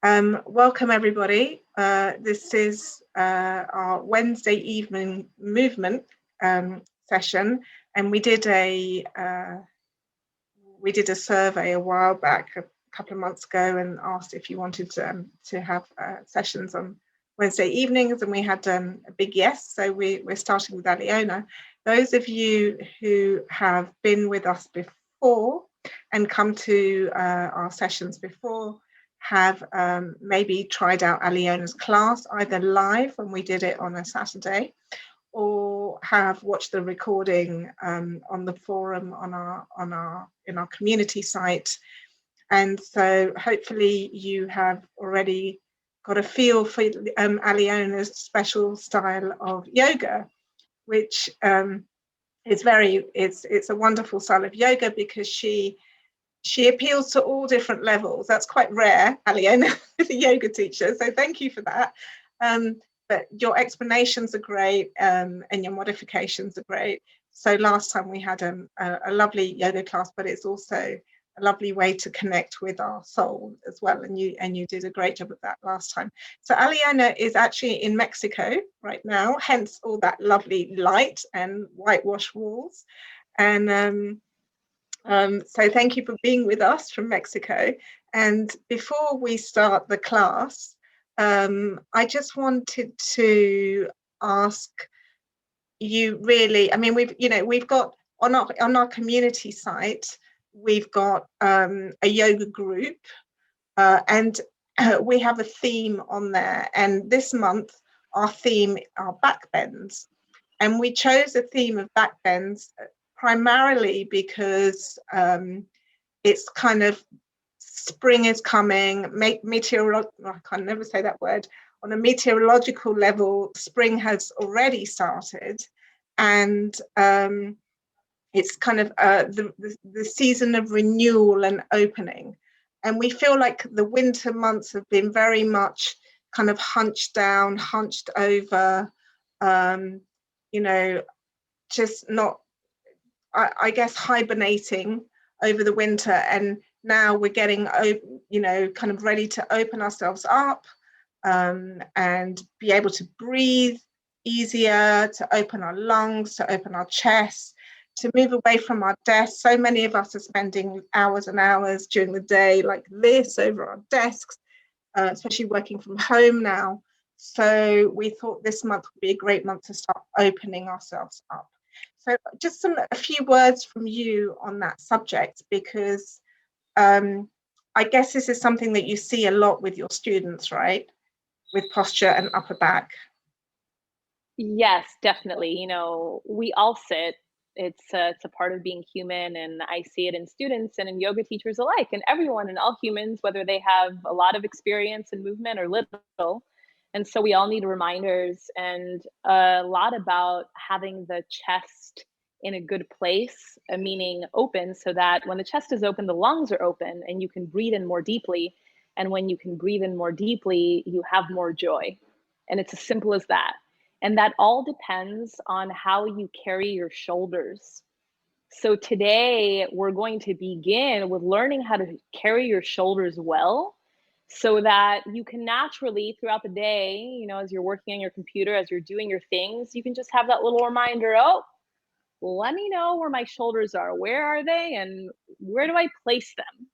Welcome everybody. This is our Wednesday evening movement session, and we did a survey a while back, a couple of months ago, and asked if you wanted to have sessions on Wednesday evenings, and we had a big yes. So we're starting with Alyona. Those of you who have been with us before and come to our sessions before have maybe tried out Alyona's class either live when we did it on a Saturday, or have watched the recording on the forum in our community site. And so hopefully you have already got a feel for Alyona's special style of yoga, which is it's a wonderful style of yoga because she appeals to all different levels. That's quite rare, Alyona, as a yoga teacher. So thank you for that. But your explanations are great, and your modifications are great. So last time we had a lovely yoga class, but it's also a lovely way to connect with our soul as well. And you did a great job of that last time. So Alyona is actually in Mexico right now, hence all that lovely light and whitewashed walls. And so thank you for being with us from Mexico. And before we start the class, I just wanted to ask you really, I mean, we've got on our community site, we've got a yoga group, and we have a theme on there. And this month, our theme are backbends. And we chose a theme of backbends primarily because it's kind of spring is coming, I can never say that word. On a meteorological level, spring has already started, and it's kind of the season of renewal and opening. And we feel like the winter months have been very much kind of hunched down, hunched over, just not, I guess, hibernating over the winter. And now we're getting, kind of ready to open ourselves up and be able to breathe easier, to open our lungs, to open our chest, to move away from our desks. So many of us are spending hours and hours during the day like this over our desks, especially working from home now. So we thought this month would be a great month to start opening ourselves up. So just a few words from you on that subject, because I guess this is something that you see a lot with your students, right? With posture and upper back. Yes, definitely. We all sit. It's a part of being human, and I see it in students and in yoga teachers alike, and everyone and all humans, whether they have a lot of experience in movement or little. And so we all need reminders and a lot about having the chest in a good place, meaning open, so that when the chest is open, the lungs are open and you can breathe in more deeply. And when you can breathe in more deeply, you have more joy. And it's as simple as that. And that all depends on how you carry your shoulders. So today we're going to begin with learning how to carry your shoulders well, so that you can naturally throughout the day, as you're working on your computer, as you're doing your things, you can just have that little reminder, oh, let me know where my shoulders are. Where are they? And where do I place them?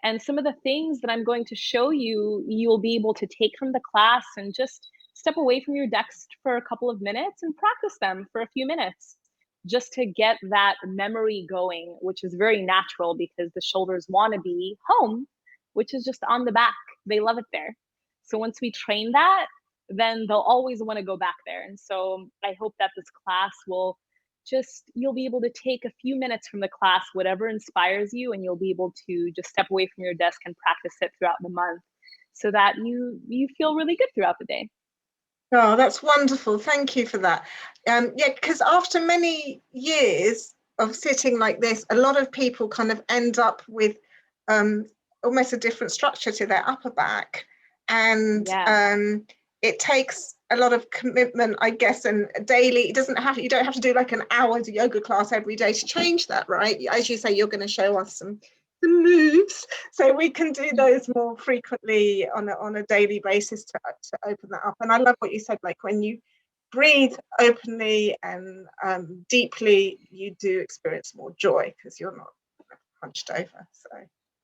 And some of the things that I'm going to show you, you'll be able to take from the class and just step away from your desk for a couple of minutes and practice them for a few minutes, just to get that memory going, which is very natural because the shoulders want to be home, which is just on the back. They love it there. So once we train that, then they'll always want to go back there. And so I hope that this class will you'll be able to take a few minutes from the class, whatever inspires you, and you'll be able to just step away from your desk and practice it throughout the month, so that you feel really good throughout the day. Oh, that's wonderful. Thank you for that. Yeah, because after many years of sitting like this, a lot of people kind of end up with almost a different structure to their upper back. And it takes a lot of commitment, I guess, and daily. You don't have to do like an hour's yoga class every day to change that, right? As you say, you're going to show us some the moves, so we can do those more frequently on a daily basis to open that up. And I love what you said, like when you breathe openly and deeply, you do experience more joy because you're not hunched over. So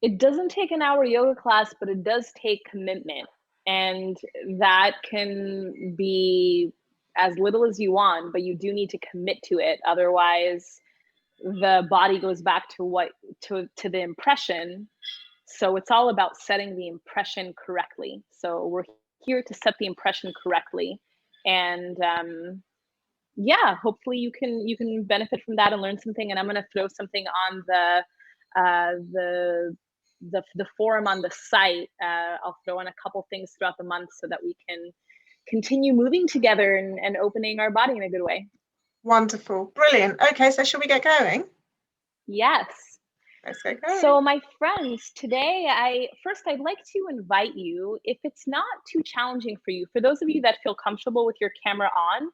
it doesn't take an hour yoga class, but it does take commitment, and that can be as little as you want, but you do need to commit to it. Otherwise the body goes back to the impression. So it's all about setting the impression correctly. So we're here to set the impression correctly. And yeah, hopefully you can benefit from that and learn something. And I'm going to throw something on the forum on the site. I'll throw in a couple things throughout the month so that we can continue moving together and opening our body in a good way. Wonderful. Brilliant. Okay, so shall we get going? Yes. Let's get going. So my friends, today I'd like to invite you, if it's not too challenging for you, for those of you that feel comfortable with your camera on,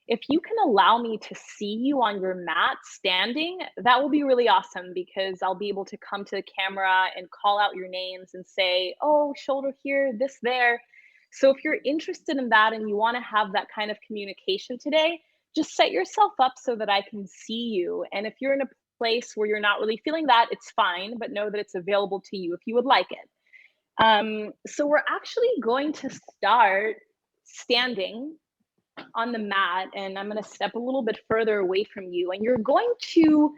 if you can allow me to see you on your mat standing, that will be really awesome, because I'll be able to come to the camera and call out your names and say, oh, shoulder here, this there. So if you're interested in that and you want to have that kind of communication today, just set yourself up so that I can see you. And if you're in a place where you're not really feeling that, it's fine, but know that it's available to you if you would like it. So we're actually going to start standing on the mat, and I'm going to step a little bit further away from you. And you're going to,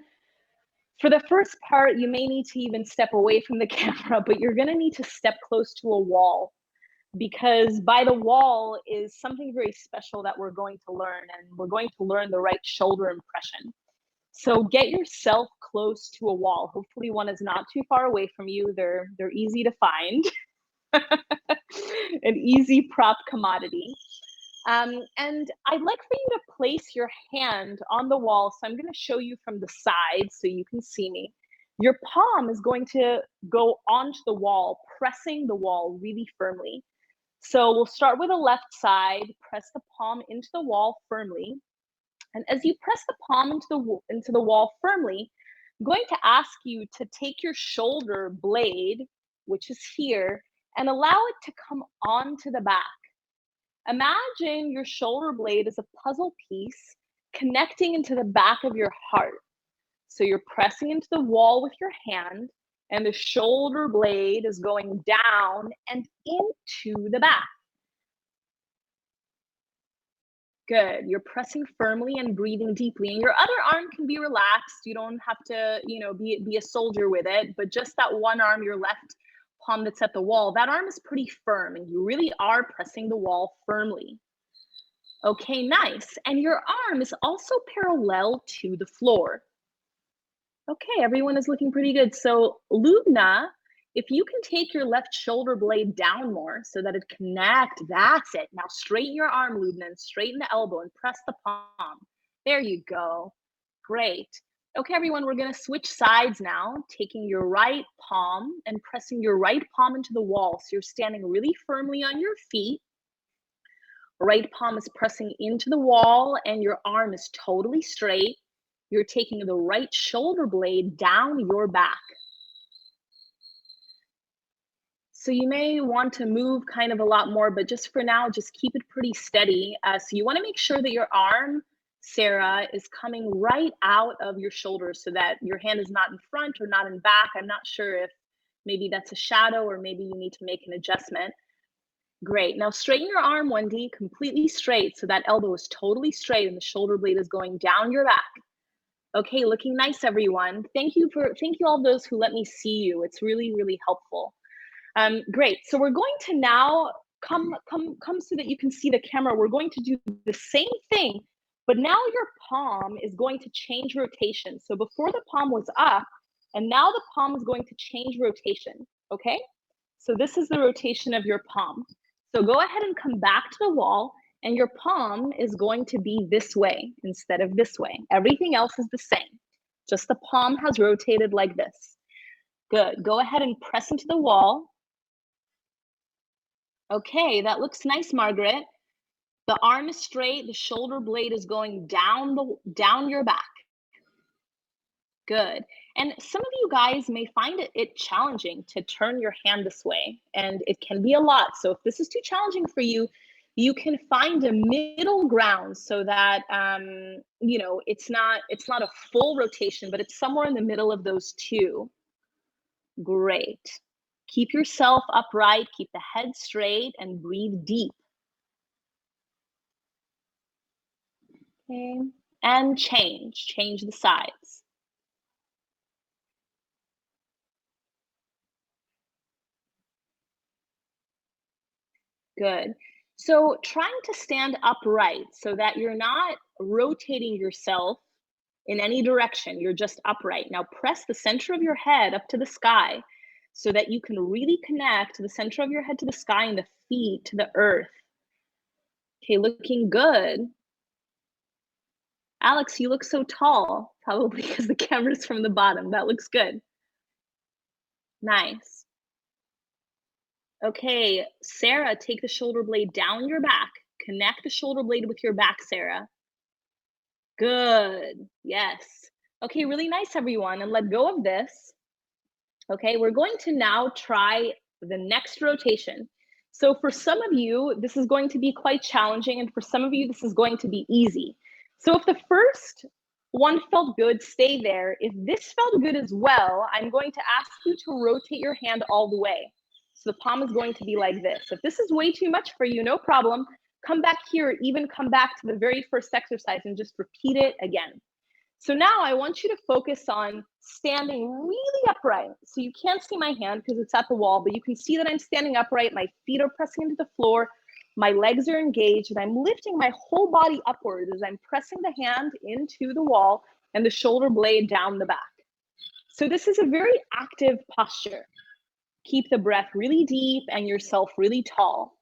for the first part, you may need to even step away from the camera, but you're going to need to step close to a wall, because by the wall is something very special that we're going to learn, and we're going to learn the right shoulder impression. So get yourself close to a wall. Hopefully one is not too far away from you. They're easy to find. An easy prop commodity. And I'd like for you to place your hand on the wall. So I'm going to show you from the side so you can see me. Your palm is going to go onto the wall, pressing the wall really firmly. So we'll start with the left side, press the palm into the wall firmly. And as you press the palm into the wall firmly, I'm going to ask you to take your shoulder blade, which is here, and allow it to come onto the back. Imagine your shoulder blade as a puzzle piece connecting into the back of your heart. So you're pressing into the wall with your hand, and the shoulder blade is going down and into the back. Good. You're pressing firmly and breathing deeply, and your other arm can be relaxed. You don't have to, be a soldier with it, but just that one arm, your left palm that's at the wall, that arm is pretty firm, and you really are pressing the wall firmly. Okay, nice. And your arm is also parallel to the floor. Okay, everyone is looking pretty good. So Lubna, if you can take your left shoulder blade down more so that it connects, that's it. Now straighten your arm, Lubna, and straighten the elbow and press the palm. There you go. Great. Okay, everyone, we're going to switch sides now, taking your right palm and pressing your right palm into the wall. So you're standing really firmly on your feet. Right palm is pressing into the wall and your arm is totally straight. You're taking the right shoulder blade down your back. So you may want to move kind of a lot more, but just for now, just keep it pretty steady. So you want to make sure that your arm, Sarah, is coming right out of your shoulder so that your hand is not in front or not in back. I'm not sure if maybe that's a shadow or maybe you need to make an adjustment. Great. Now straighten your arm, Wendy, completely straight so that elbow is totally straight and the shoulder blade is going down your back. Okay, looking nice, everyone. Thank you all those who let me see you. It's really, really helpful. Great. So we're going to now come so that you can see the camera. We're going to do the same thing, but now your palm is going to change rotation. So before the palm was up, and now the palm is going to change rotation. Okay. So this is the rotation of your palm. So go ahead and come back to the wall, and your palm is going to be this way instead of this way. Everything else is the same. Just the palm has rotated like this. Good. Go ahead and press into the wall. Okay, that looks nice, Margaret. The arm is straight. The shoulder blade is going down your back. Good. And some of you guys may find it challenging to turn your hand this way, and it can be a lot. So if this is too challenging for you, you can find a middle ground so that you know, it's not a full rotation, but it's somewhere in the middle of those two. Great. Keep yourself upright, keep the head straight, and breathe deep. Okay. And change the sides. Good. So trying to stand upright so that you're not rotating yourself in any direction, you're just upright. Now press the center of your head up to the sky so that you can really connect the center of your head to the sky and the feet to the earth. Okay, looking good. Alex, you look so tall, probably because the camera's from the bottom. That looks good. Nice. Okay, Sarah, take the shoulder blade down your back. Connect the shoulder blade with your back, Sarah. Good. Yes. Okay, really nice, everyone. And let go of this. Okay, we're going to now try the next rotation. So for some of you, this is going to be quite challenging, and for some of you, this is going to be easy. So if the first one felt good, stay there. If this felt good as well, I'm going to ask you to rotate your hand all the way. So the palm is going to be like this. If this is way too much for you, no problem. Come back here, even come back to the very first exercise and just repeat it again. So now I want you to focus on standing really upright. So you can't see my hand because it's at the wall, but you can see that I'm standing upright. My feet are pressing into the floor. My legs are engaged, and I'm lifting my whole body upwards as I'm pressing the hand into the wall and the shoulder blade down the back. So this is a very active posture. Keep the breath really deep and yourself really tall.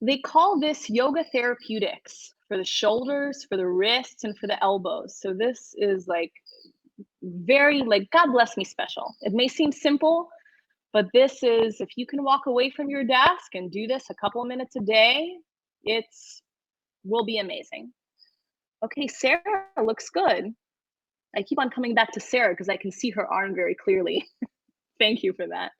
They call this yoga therapeutics for the shoulders, for the wrists, and for the elbows. So this is like very, like, God bless me special. It may seem simple, but this is, if you can walk away from your desk and do this a couple of minutes a day, it's will be amazing. Okay, Sarah looks good. I keep on coming back to Sarah because I can see her arm very clearly. Thank you for that.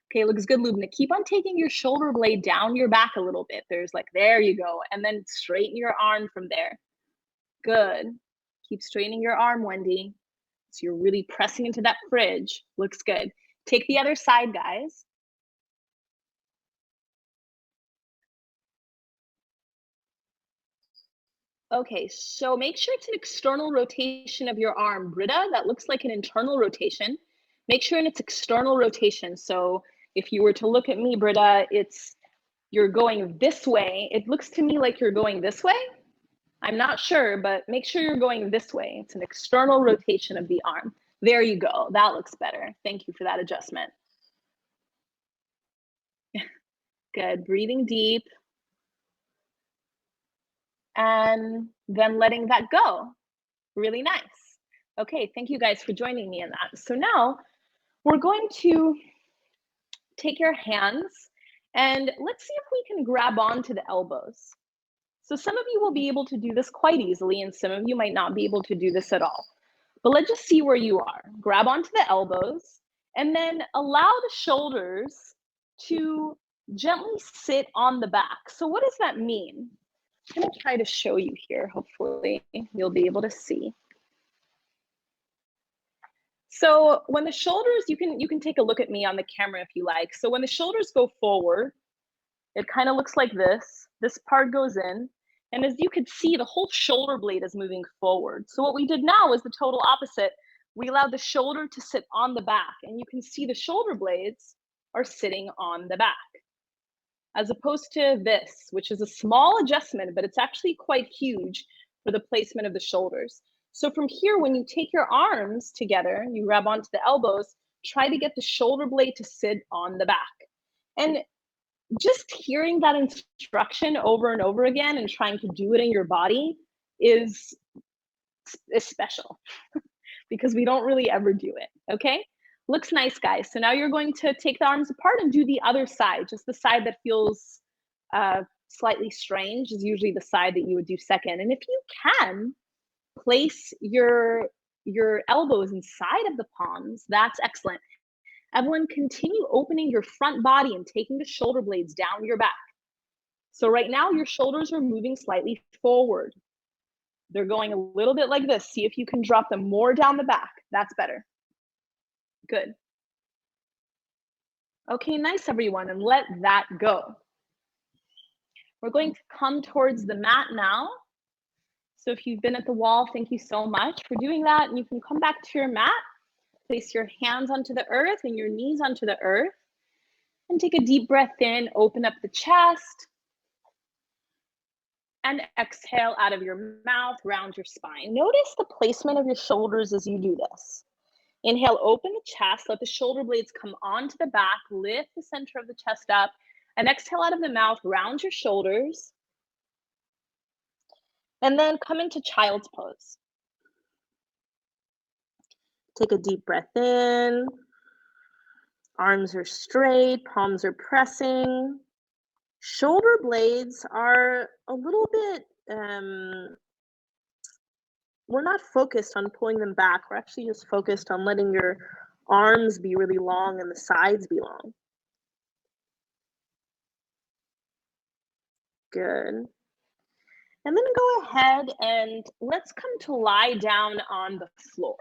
Okay, looks good, Lubna. Keep on taking your shoulder blade down your back a little bit. There's like, there you go. And then straighten your arm from there. Good. Keep straightening your arm, Wendy. So you're really pressing into that fridge. Looks good. Take the other side, guys. Okay, so make sure it's an external rotation of your arm. Britta, that looks like an internal rotation. Make sure it's external rotation. So if you were to look at me, Britta, you're going this way. It looks to me like you're going this way. I'm not sure, but make sure you're going this way. It's an external rotation of the arm. There you go. That looks better. Thank you for that adjustment. Good. Breathing deep. And then letting that go. Really nice. Okay, thank you guys for joining me in that. So now we're going to take your hands and let's see if we can grab onto the elbows. So some of you will be able to do this quite easily and some of you might not be able to do this at all. But let's just see where you are. Grab onto the elbows and then allow the shoulders to gently sit on the back. So what does that mean? I'm going to try to show you here. Hopefully you'll be able to see. So when the shoulders, you can take a look at me on the camera if you like. So when the shoulders go forward, it kind of looks like this. This part goes in. And as you can see, the whole shoulder blade is moving forward. So what we did now is the total opposite. We allowed the shoulder to sit on the back. And you can see the shoulder blades are sitting on the back. As opposed to this, which is a small adjustment, but it's actually quite huge for the placement of the shoulders. So from here, when you take your arms together, you grab onto the elbows, try to get the shoulder blade to sit on the back. And just hearing that instruction over and over again and trying to do it in your body is special because we don't really ever do it, okay? Looks nice, guys. So now you're going to take the arms apart and do the other side, just the side that feels slightly strange is usually the side that you would do second. And if you can, place your your elbows inside of the palms. That's excellent. Everyone, continue opening your front body and taking the shoulder blades down your back. So right now, your shoulders are moving slightly forward. They're going a little bit like this. See if you can drop them more down the back. That's better. Good. Okay, nice, everyone, and let that go. We're going to come towards the mat now. So if you've been at the wall, thank you so much for doing that. And you can come back to your mat, place your hands onto the earth and your knees onto the earth, and take a deep breath in, open up the chest, and exhale out of your mouth, round your spine. Notice the placement of your shoulders as you do this. Inhale, open the chest, let the shoulder blades come onto the back, lift the center of the chest up, and exhale out of the mouth, round your shoulders. And then come into child's pose. Take a deep breath in. Arms are straight, palms are pressing. Shoulder blades are a little bit, we're not focused on pulling them back. We're actually just focused on letting your arms be really long and the sides be long. Good. And then go ahead and let's come to lie down on the floor.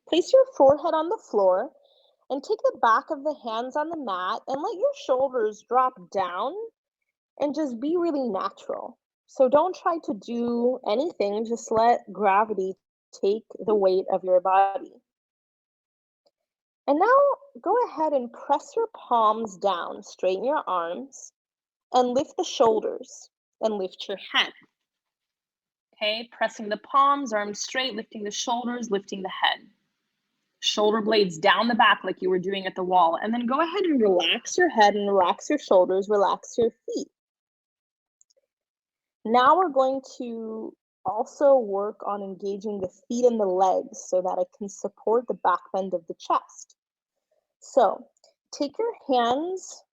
Place your forehead on the floor and take the back of the hands on the mat and let your shoulders drop down and just be really natural. So don't try to do anything, just let gravity take the weight of your body. And now go ahead and press your palms down, straighten your arms, and lift the shoulders and lift your head. Okay, pressing the palms, arms straight, lifting the shoulders, lifting the head. Shoulder blades down the back like you were doing at the wall. And then go ahead and relax your head and relax your shoulders, relax your feet. Now we're going to also work on engaging the feet and the legs so that it can support the back bend of the chest. So take your hands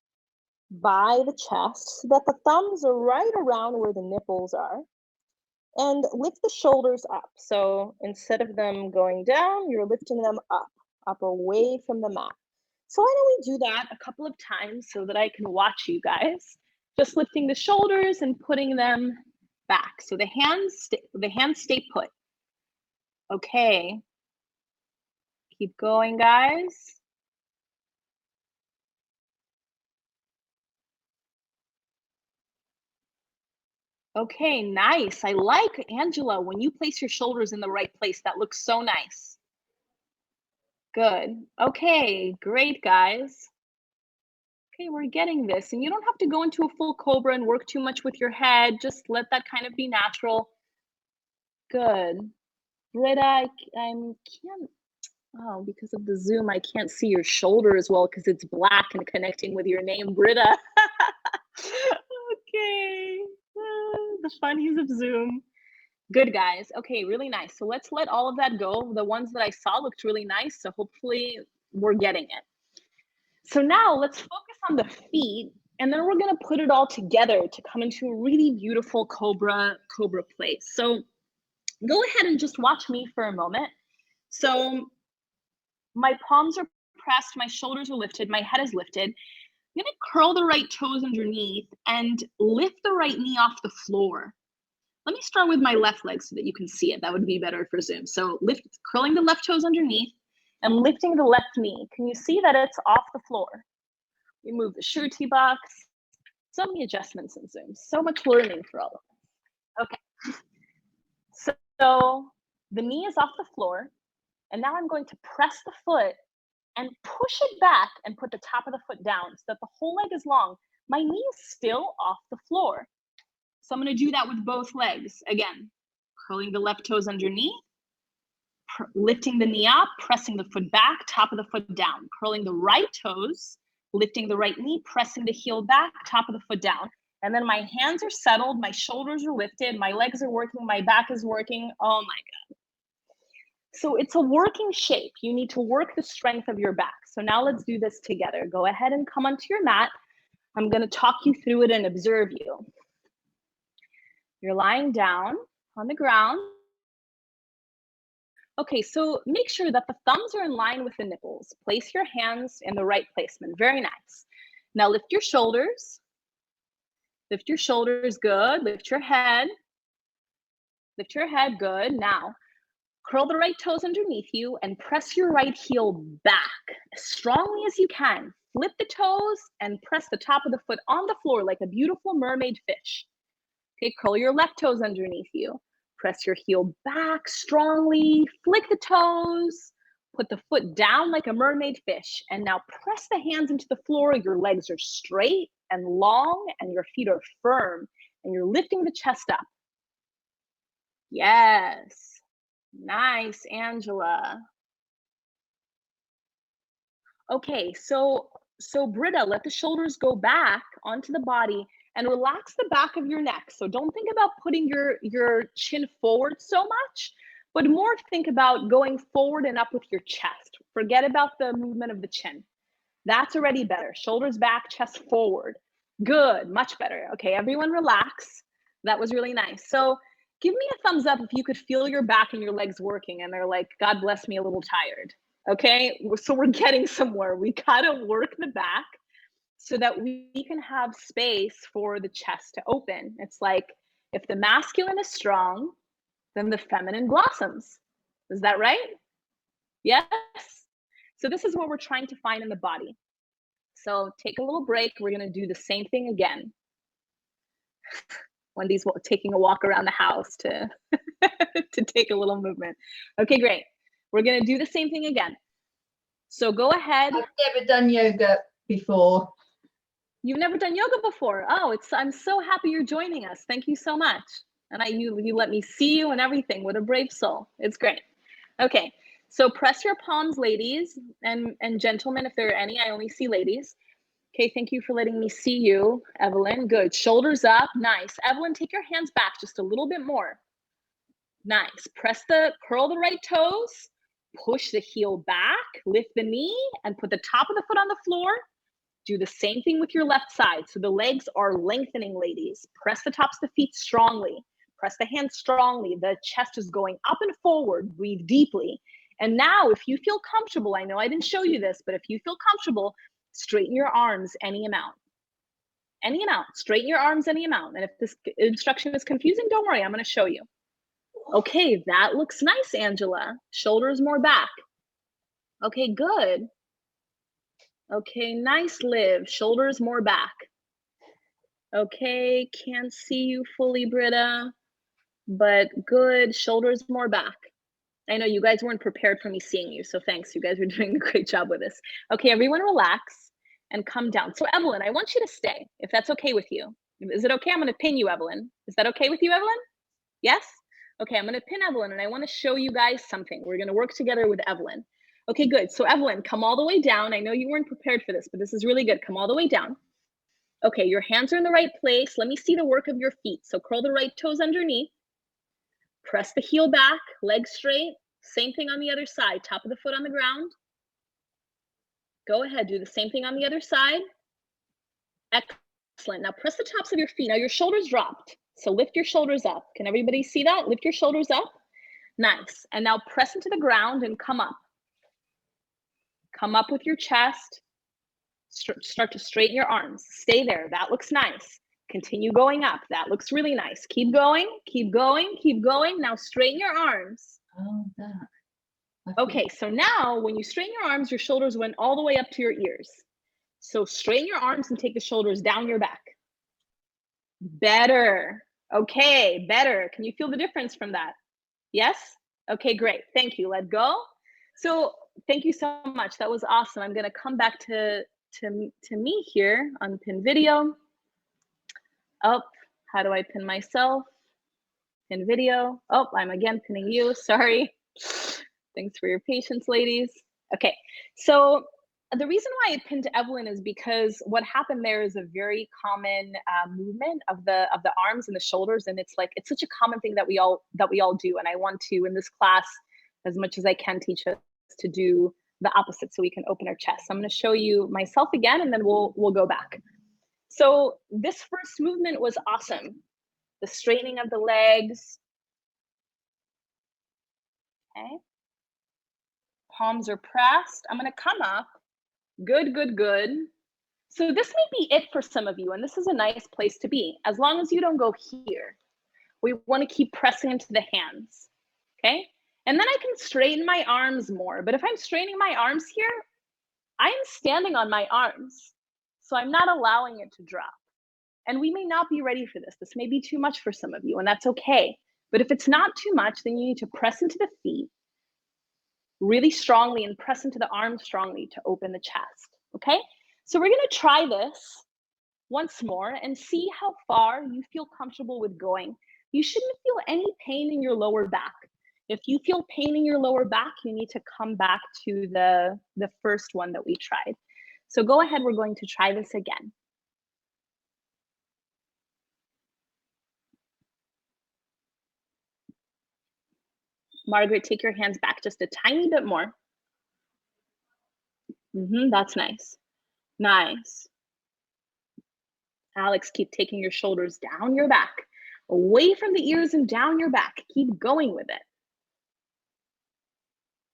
by the chest so that the thumbs are right around where the nipples are, and lift the shoulders up. So instead of them going down, you're lifting them up away from the mat. So why don't we do that a couple of times so that I can watch you guys? Just lifting the shoulders and putting them back. So the hands stay put. Okay. Keep going, guys. Okay, nice. I like, Angela, when you place your shoulders in the right place, that looks so nice. Good. Okay, great, guys. Okay, we're getting this. And you don't have to go into a full cobra and work too much with your head. Just let that kind of be natural. Good. Britta, I can't, oh, because of the Zoom, I can't see your shoulder as well because it's black and connecting with your name, Britta. Okay. The funnies of Zoom. Good, guys. Okay, really nice. So let's let all of that go. The ones that I saw looked really nice, so hopefully we're getting it. So now let's focus on the feet, and then we're going to put it all together to come into a really beautiful cobra place. So go ahead and just watch me for a moment. So my palms are pressed, my shoulders are lifted, my head is lifted. I'm going to curl the right toes underneath and lift the right knee off the floor. Let me start with my left leg so that you can see it. That would be better for Zoom. So curling the left toes underneath and lifting the left knee. Can you see that it's off the floor? We move the shuti box. So many adjustments in Zoom. So much learning for all of us. Okay. So the knee is off the floor. And now I'm going to press the foot and push it back and put the top of the foot down so that the whole leg is long. My knee is still off the floor. So I'm going to do that with both legs. Again, curling the left toes underneath, lifting the knee up, pressing the foot back, top of the foot down. Curling the right toes, lifting the right knee, pressing the heel back, top of the foot down. And then my hands are settled, my shoulders are lifted, my legs are working, my back is working. Oh my God. So it's a working shape. You need to work the strength of your back. So now let's do this together. Go ahead and come onto your mat. I'm going to talk you through it and observe you. You're lying down on the ground. Okay, so make sure that the thumbs are in line with the nipples. Place your hands in the right placement. Very nice. Now lift your shoulders. Lift your shoulders, good. Lift your head. Lift your head, good. Now, curl the right toes underneath you and press your right heel back as strongly as you can. Flip the toes and press the top of the foot on the floor like a beautiful mermaid fish. Okay, curl your left toes underneath you. Press your heel back strongly, flick the toes, put the foot down like a mermaid fish, and now press the hands into the floor. Your legs are straight and long, and your feet are firm, and you're lifting the chest up. Yes. Nice, Angela. Okay, so Britta, let the shoulders go back onto the body and relax the back of your neck. So don't think about putting your chin forward so much, but more think about going forward and up with your chest. Forget about the movement of the chin. That's already better. Shoulders back, chest forward. Good, much better. Okay, everyone relax. That was really nice. So give me a thumbs up if you could feel your back and your legs working and they're like, God bless me, a little tired. Okay, so we're getting somewhere. We gotta work the back so that we can have space for the chest to open. It's like if the masculine is strong, then the feminine blossoms. Is that right? Yes? So this is what we're trying to find in the body. So take a little break. We're gonna do the same thing again. Wendy's taking a walk around the house to, to take a little movement. Okay, great. We're gonna do the same thing again. So go ahead. I've never done yoga before. You've never done yoga before. Oh, I'm so happy you're joining us. Thank you so much. And you let me see you and everything. What a brave soul. It's great. Okay, so press your palms, ladies and gentlemen, if there are any. I only see ladies. Okay, thank you for letting me see you, Evelyn. Good. Shoulders up. Nice. Evelyn, take your hands back just a little bit more. Nice. Curl the right toes. Push the heel back. Lift the knee and put the top of the foot on the floor. Do the same thing with your left side. So the legs are lengthening, ladies. Press the tops of the feet strongly. Press the hands strongly. The chest is going up and forward. Breathe deeply. And now, if you feel comfortable, I know I didn't show you this, but if you feel comfortable, straighten your arms any amount. Any amount. Straighten your arms any amount. And if this instruction is confusing, don't worry, I'm going to show you. Okay, that looks nice, Angela. Shoulders more back. Okay, good. Okay, nice, Liv. Shoulders more back. Okay, can't see you fully, Britta, but good. Shoulders more back. I know you guys weren't prepared for me seeing you, so thanks. You guys are doing a great job with this. Okay, everyone relax and come down. So Evelyn, I want you to stay, if that's okay with you. Is it okay? I'm gonna pin you, Evelyn. Is that okay with you, Evelyn? Yes? Okay, I'm gonna pin Evelyn and I wanna show you guys something. We're gonna work together with Evelyn. Okay, good. So Evelyn, come all the way down. I know you weren't prepared for this, but this is really good. Come all the way down. Okay, your hands are in the right place. Let me see the work of your feet. So curl the right toes underneath. Press the heel back, legs straight. Same thing on the other side. Top of the foot on the ground. Go ahead, do the same thing on the other side. Excellent. Now press the tops of your feet. Now your shoulders dropped. So lift your shoulders up. Can everybody see that? Lift your shoulders up. Nice. And now press into the ground and come up. Come up with your chest. Start to straighten your arms. Stay there. That looks nice. Continue going up. That looks really nice. Keep going, keep going, keep going. Now straighten your arms. Oh, that. Okay, so now when you straighten your arms, your shoulders went all the way up to your ears. So straighten your arms and take the shoulders down your back. Better. Okay, better. Can you feel the difference from that? Yes? Okay, great. Thank you. Let go. So thank you so much. That was awesome. I'm going to come back to me here on pin video. Oh, how do I pin myself? Pin video. Oh, I'm again pinning you. Sorry. Thanks for your patience, ladies. Okay, so the reason why I pinned Evelyn is because what happened there is a very common movement of the arms and the shoulders, and it's such a common thing that we all do. And I want to, in this class, as much as I can, teach us to do the opposite, so we can open our chest. So I'm going to show you myself again, and then we'll go back. So this first movement was awesome. The straightening of the legs. Okay. Palms are pressed. I'm gonna come up. Good, good, good. So this may be it for some of you, and this is a nice place to be, as long as you don't go here. We wanna keep pressing into the hands, okay? And then I can straighten my arms more, but if I'm straightening my arms here, I am standing on my arms, so I'm not allowing it to drop. And we may not be ready for this. This may be too much for some of you, and that's okay. But if it's not too much, then you need to press into the feet really strongly and press into the arms strongly to open the chest, okay? So we're gonna try this once more and see how far you feel comfortable with going. You shouldn't feel any pain in your lower back. If you feel pain in your lower back, you need to come back to the first one that we tried. So go ahead, we're going to try this again. Margaret, take your hands back just a tiny bit more. That's nice. Nice. Alex, keep taking your shoulders down your back, away from the ears and down your back. Keep going with it.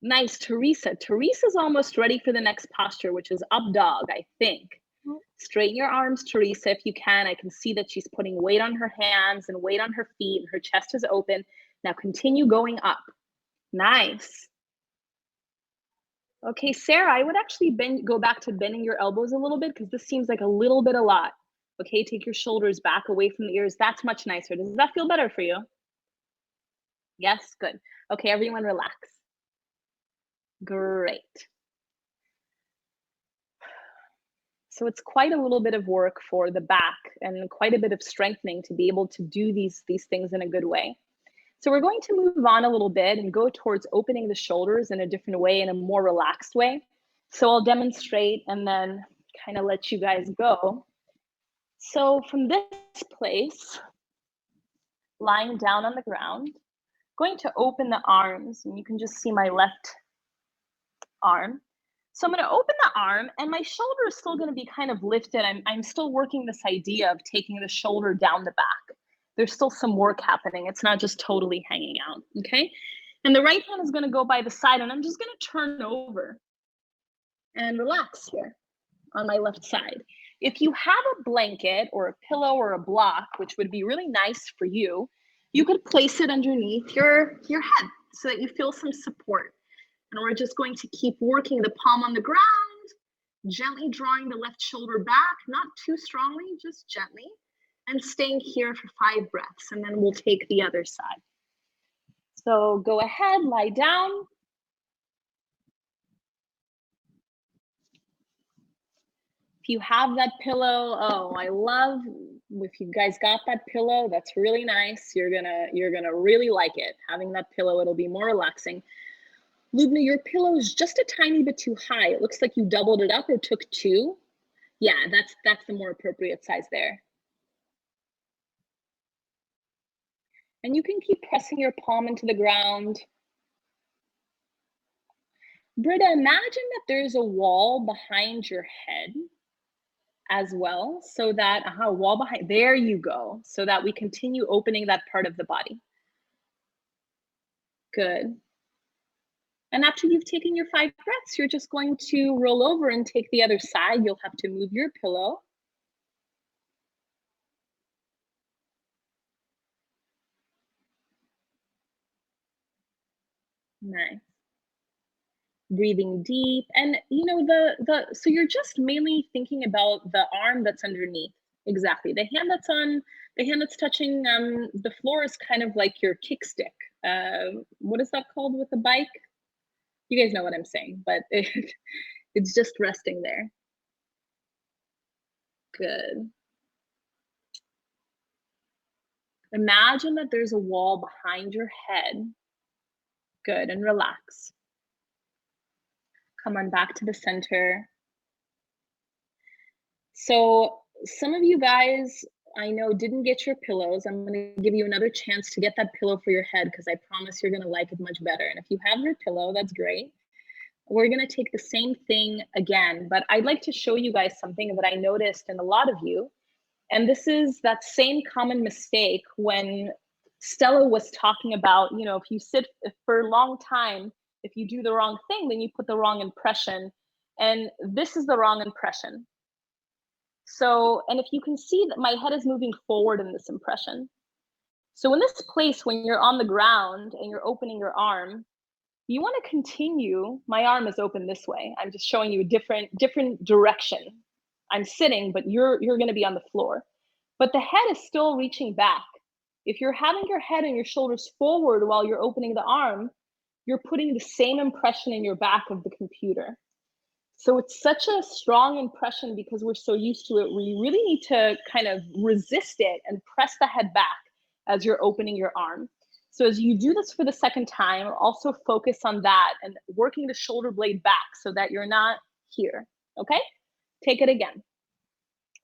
Nice, Teresa. Teresa's almost ready for the next posture, which is up dog, I think. Straighten your arms, Teresa, if you can. I can see that she's putting weight on her hands and weight on her feet, and her chest is open. Now continue going up. Nice. Okay, Sarah, I would actually go back to bending your elbows a little bit because this seems like a little bit a lot. Okay, take your shoulders back away from the ears. That's much nicer. Does that feel better for you? Yes, good. Okay, everyone relax. Great. So it's quite a little bit of work for the back and quite a bit of strengthening to be able to do these things in a good way. So we're going to move on a little bit and go towards opening the shoulders in a different way, in a more relaxed way. So I'll demonstrate and then kind of let you guys go. So from this place, lying down on the ground, going to open the arms, and you can just see my left arm. So I'm going to open the arm, and my shoulder is still going to be kind of lifted. I'm still working this idea of taking the shoulder down the back. There's still some work happening. It's not just totally hanging out, okay? And the right hand is going to go by the side, and I'm just going to turn over and relax here on my left side. If you have a blanket or a pillow or a block, which would be really nice for you, you could place it underneath your head so that you feel some support. And we're just going to keep working the palm on the ground, gently drawing the left shoulder back, not too strongly, just gently, and staying here for 5 breaths, and then we'll take the other side. So go ahead, lie down. If you have that pillow, oh, I love, if you guys got that pillow, that's really nice. You're gonna really like it. Having that pillow, it'll be more relaxing. Lubna, your pillow is just a tiny bit too high. It looks like you doubled it up or took 2. Yeah, that's the more appropriate size there. And you can keep pressing your palm into the ground. Britta, imagine that there's a wall behind your head as well, so that, wall behind, there you go, so that we continue opening that part of the body. Good. And after you've taken your 5 breaths, you're just going to roll over and take the other side. You'll have to move your pillow. Nice. Breathing deep, and you know so you're just mainly thinking about the arm that's underneath. Exactly. The hand that's touching the floor is kind of like your kickstick. What is that called with the bike? You guys know what I'm saying, but it's just resting there. Good. Imagine that there's a wall behind your head. Good, and relax. Come on back to the center. So some of you guys, I know, didn't get your pillows. I'm going to give you another chance to get that pillow for your head, because I promise you're going to like it much better. And if you have your pillow, that's great. We're going to take the same thing again, but I'd like to show you guys something that I noticed in a lot of you. And this is that same common mistake when Stella was talking about, you know, if you sit for a long time If you do the wrong thing, then you put the wrong impression. And this is the wrong impression. So, and if you can see that my head is moving forward in this impression. So in this place, when you're on the ground and you're opening your arm, you want to continue. My arm is open this way. I'm just showing you a different direction. I'm sitting, but you're going to be on the floor. But the head is still reaching back. If you're having your head and your shoulders forward while you're opening the arm, you're putting the same impression in your back of the computer. So it's such a strong impression because we're so used to it. We really need to kind of resist it and press the head back as you're opening your arm. So as you do this for the second time, also focus on that and working the shoulder blade back so that you're not here, okay? Take it again.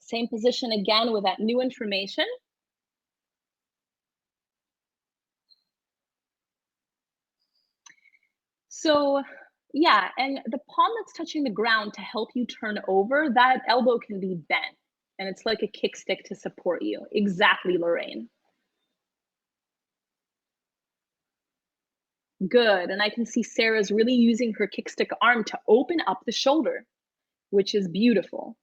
Same position again with that new information. So yeah, and the palm that's touching the ground to help you turn over, that elbow can be bent and it's like a kickstick to support you. Exactly, Lorraine. Good, and I can see Sarah's really using her kickstick arm to open up the shoulder, which is beautiful.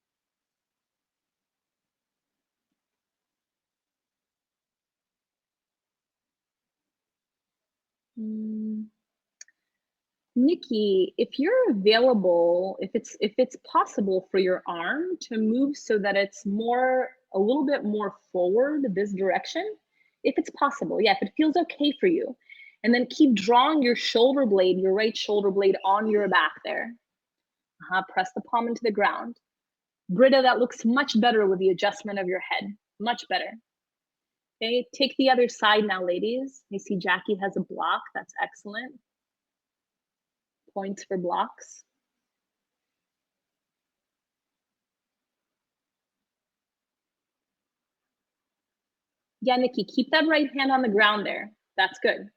Nikki, if you're available, if it's possible for your arm to move so that it's a little bit more forward this direction, if it's possible, yeah, if it feels okay for you. And then keep drawing your shoulder blade, your right shoulder blade on your back there. Press the palm into the ground. Britta, that looks much better with the adjustment of your head, much better. Okay, take the other side now, ladies. I see Jackie has a block, that's excellent. Points for blocks. Yeah, Nikki, keep that right hand on the ground there. That's good.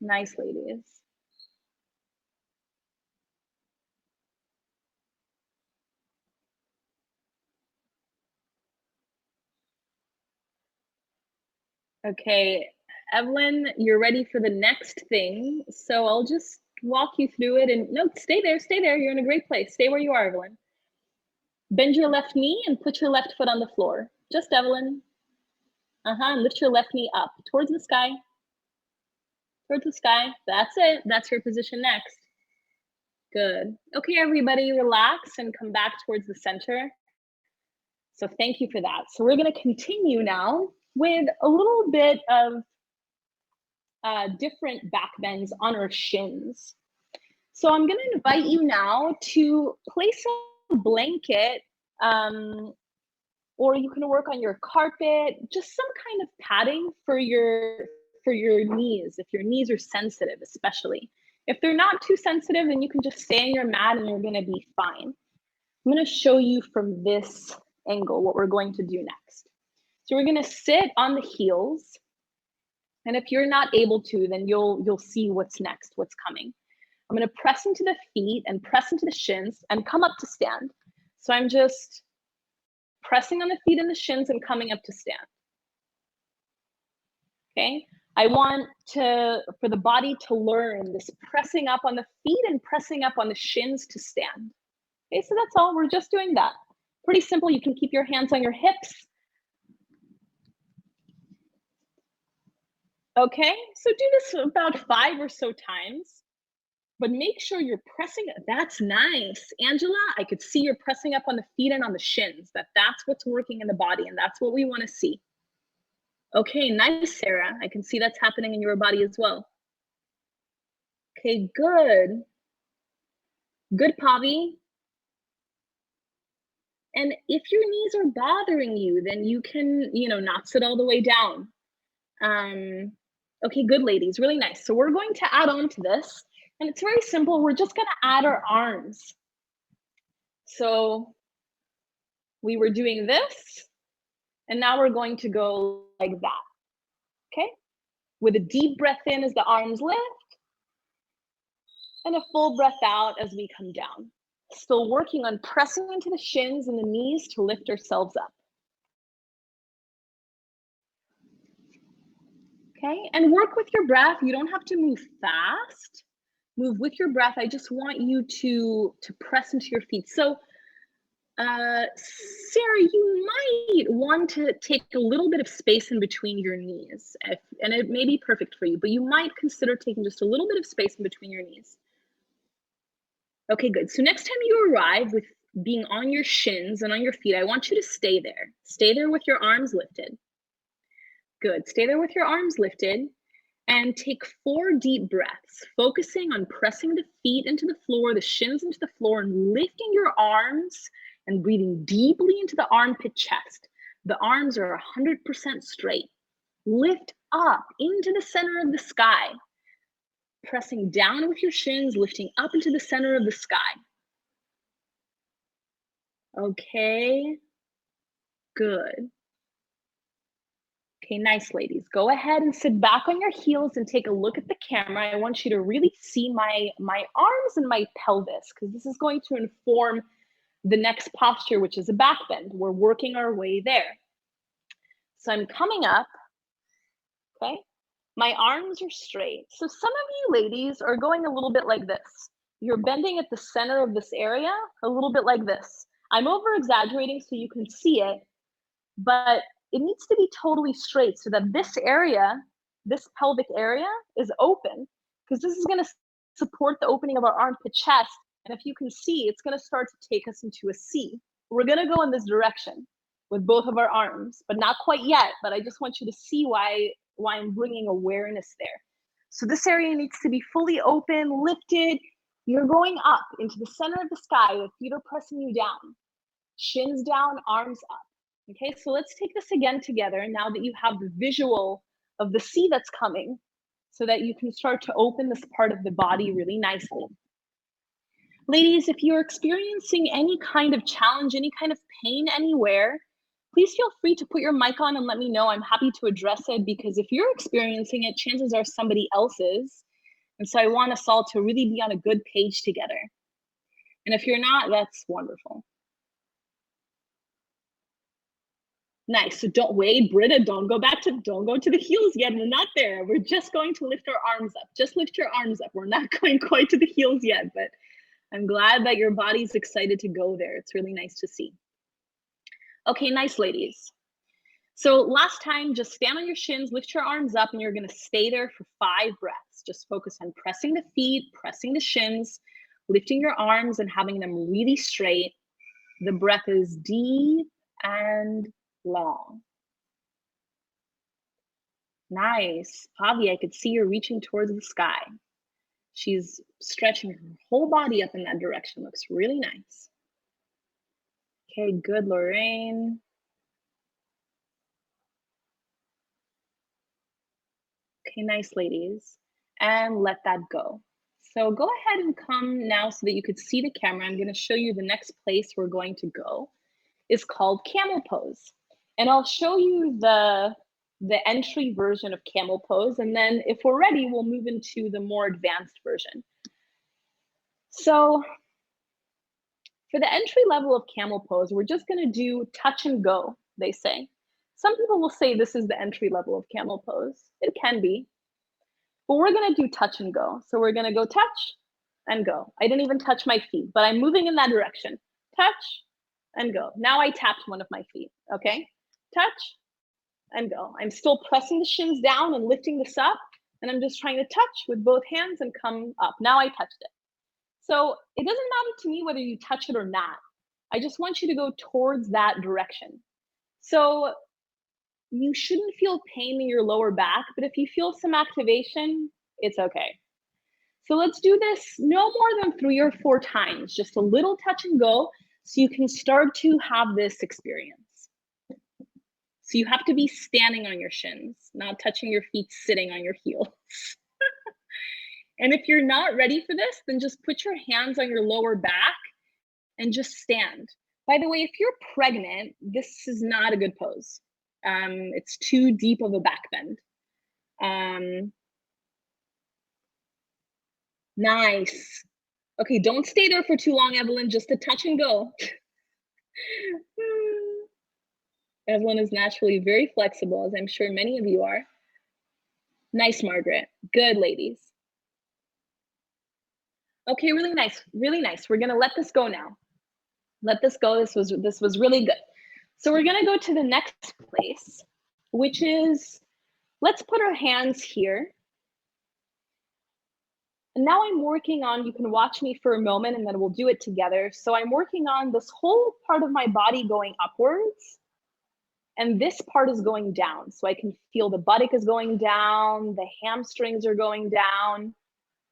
Nice, ladies. Okay, Evelyn, you're ready for the next thing. So I'll just walk you through it and no, stay there. You're in a great place. Stay where you are, Evelyn. Bend your left knee and put your left foot on the floor. Just Evelyn. And lift your left knee up towards the sky. Towards the sky. That's it. That's your position next. Good. Okay, everybody, relax and come back towards the center. So thank you for that. So we're going to continue now with a little bit of different back bends on our shins. So I'm going to invite you now to place a blanket, or you can work on your carpet, just some kind of padding for your knees, if your knees are sensitive, especially. If they're not too sensitive, then you can just stay on your mat and you're going to be fine. I'm going to show you from this angle what we're going to do next. So we're going to sit on the heels. And if you're not able to, then you'll see what's next, what's coming. I'm going to press into the feet and press into the shins and come up to stand. So I'm just pressing on the feet and the shins and coming up to stand. Okay. I want for the body to learn this pressing up on the feet and pressing up on the shins to stand. Okay, so that's all. We're just doing that. Pretty simple. You can keep your hands on your hips. Okay, so do this about 5 or so times, but make sure you're pressing. That's nice. Angela, I could see you're pressing up on the feet and on the shins. That's what's working in the body, and that's what we want to see. Okay, nice, Sarah. I can see that's happening in your body as well. Okay, good. Good, Pavi. And if your knees are bothering you, then you can, not sit all the way down. Okay, good, ladies, really nice. So we're going to add on to this, and it's very simple. We're just going to add our arms. So we were doing this, and now we're going to go like that. Okay, with a deep breath in as the arms lift, and a full breath out as we come down. Still working on pressing into the shins and the knees to lift ourselves up. Okay, and work with your breath. You don't have to move fast. Move with your breath. I just want you to press into your feet. So Sarah, you might want to take a little bit of space in between your knees, and it may be perfect for you, but you might consider taking just a little bit of space in between your knees. Okay, good. So next time you arrive with being on your shins and on your feet, I want you to stay there. Stay there with your arms lifted. Good. Stay there with your arms lifted and take 4 deep breaths, focusing on pressing the feet into the floor, the shins into the floor, and lifting your arms and breathing deeply into the armpit chest. The arms are 100% straight. Lift up into the center of the sky. Pressing down with your shins, lifting up into the center of the sky. Okay, good. Okay, nice, ladies. Go ahead and sit back on your heels and take a look at the camera. I want you to really see my arms and my pelvis, because this is going to inform the next posture, which is a back bend. We're working our way there. So I'm coming up, okay? My arms are straight. So some of you ladies are going a little bit like this. You're bending at the center of this area, a little bit like this. I'm over exaggerating so you can see it, but it needs to be totally straight so that this area, this pelvic area is open, because this is going to support the opening of our armpit chest. And if you can see, it's going to start to take us into a C. We're going to go in this direction with both of our arms, but not quite yet. But I just want you to see why I'm bringing awareness there. So this area needs to be fully open, lifted. You're going up into the center of the sky. The feet are pressing you down. Shins down, arms up. Okay, so let's take this again together now that you have the visual of the C that's coming, so that you can start to open this part of the body really nicely. Ladies, if you're experiencing any kind of challenge, any kind of pain anywhere, please feel free to put your mic on and let me know. I'm happy to address it, because if you're experiencing it, chances are somebody else is. And so I want us all to really be on a good page together. And if you're not, that's wonderful. Nice. So don't wait, Britta, don't go to the heels yet. We're not there. We're just going to lift our arms up. Just lift your arms up. We're not going quite to the heels yet, but I'm glad that your body's excited to go there. It's really nice to see. Okay, nice, ladies. So last time, just stand on your shins, lift your arms up, and you're gonna stay there for 5 breaths. Just focus on pressing the feet, pressing the shins, lifting your arms and having them really straight. The breath is deep and long. Nice. Avi, I could see you're reaching towards the sky. She's stretching her whole body up in that direction. Looks really nice. Okay, good, Lorraine. Okay, nice, ladies. And let that go. So go ahead and come now so that you could see the camera. I'm going to show you the next place we're going to go. It's called Camel Pose. And I'll show you the entry version of Camel Pose. And then if we're ready, we'll move into the more advanced version. So for the entry level of Camel Pose, we're just going to do touch and go, they say. Some people will say this is the entry level of Camel Pose. It can be. But we're going to do touch and go. So we're going to go touch and go. I didn't even touch my feet, but I'm moving in that direction. Touch and go. Now I tapped one of my feet, okay? Touch and go. I'm still pressing the shins down and lifting this up, and I'm just trying to touch with both hands and come up. Now I touched it. So it doesn't matter to me whether you touch it or not. I just want you to go towards that direction. So you shouldn't feel pain in your lower back, but if you feel some activation, it's okay. So let's do this no more than 3 or 4 times, just a little touch and go, so you can start to have this experience. So you have to be standing on your shins, not touching your feet, sitting on your heels. And if you're not ready for this, then just put your hands on your lower back and just stand. By the way, if you're pregnant, this is not a good pose. It's too deep of a back bend. Nice. Okay, don't stay there for too long, Evelyn, just a touch and go. Evelyn is naturally very flexible, as I'm sure many of you are. Nice, Margaret. Good, ladies. Okay, really nice, really nice. We're gonna let this go now. Let this go. This was really good. So we're gonna go to the next place, which is, let's put our hands here. And now I'm working on, you can watch me for a moment and then we'll do it together. So I'm working on this whole part of my body going upwards. And this part is going down. So I can feel the buttock is going down, the hamstrings are going down,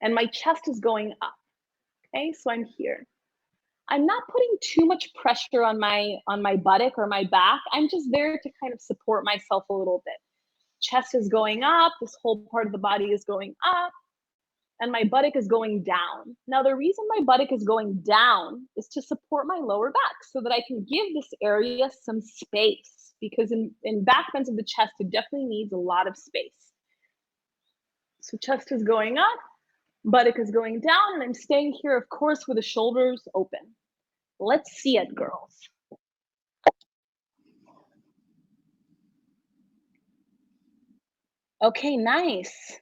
and my chest is going up. Okay, so I'm here. I'm not putting too much pressure on my buttock or my back. I'm just there to kind of support myself a little bit. Chest is going up, this whole part of the body is going up, and my buttock is going down. Now, the reason my buttock is going down is to support my lower back so that I can give this area some space, because in back bends of the chest, it definitely needs a lot of space. So chest is going up, buttock is going down, and I'm staying here, of course, with the shoulders open. Let's see it, girls. Okay, nice.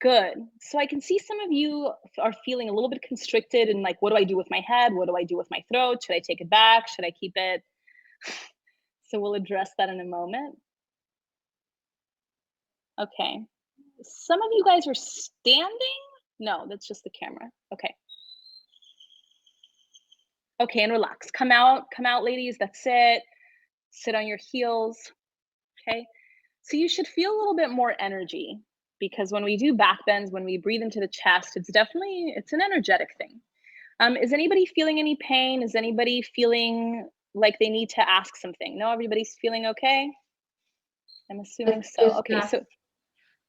Good. So I can see some of you are feeling a little bit constricted and like, what do I do with my head? What do I do with my throat? Should I take it back? Should I keep it? So we'll address that in a moment. Okay. Some of you guys are standing. No, that's just the camera. Okay. Okay, and relax. Come out, ladies. That's it. Sit on your heels. Okay. So you should feel a little bit more energy, because when we do back bends, when we breathe into the chest, it's an energetic thing. Is anybody feeling any pain? Is anybody feeling like they need to ask something? No, everybody's feeling okay? I'm assuming so. Okay, so.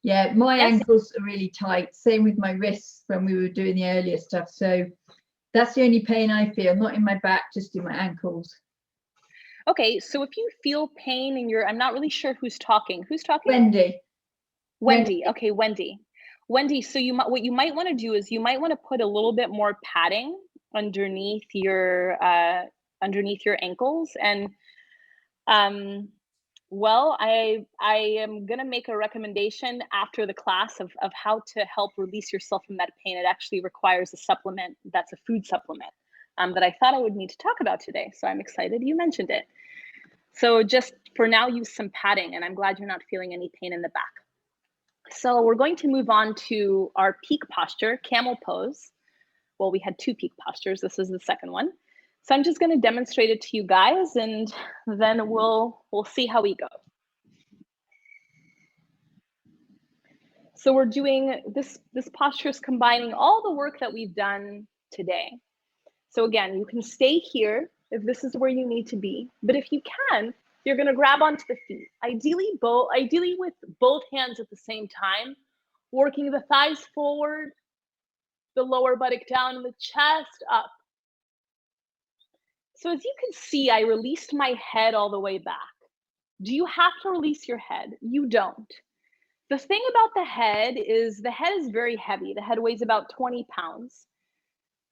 Yeah, my Yes? ankles are really tight. Same with my wrists when we were doing the earlier stuff. So that's the only pain I feel, not in my back, just in my ankles. Okay, so if you feel pain in your, I'm not really sure who's talking. Who's talking? Wendy. Okay, Wendy. Wendy, so what you might want to do is you might want to put a little bit more padding underneath your ankles. And well, I am gonna make a recommendation after the class of how to help release yourself from that pain. It actually requires a supplement that's a food supplement that I thought I would need to talk about today. So I'm excited you mentioned it. So just for now, use some padding, and I'm glad you're not feeling any pain in the back. So we're going to move on to our peak posture, camel pose. Well, we had two peak postures. This is the second one. So I'm just going to demonstrate it to you guys, and then we'll see how we go. So we're doing this posture is combining all the work that we've done today. So again, you can stay here if this is where you need to be, but if you can, you're going to grab onto the feet, ideally with both hands at the same time, working the thighs forward, the lower buttock down, and the chest up. So as you can see, I released my head all the way back. Do you have to release your head? You don't. The thing about the head is very heavy. The head weighs about 20 pounds.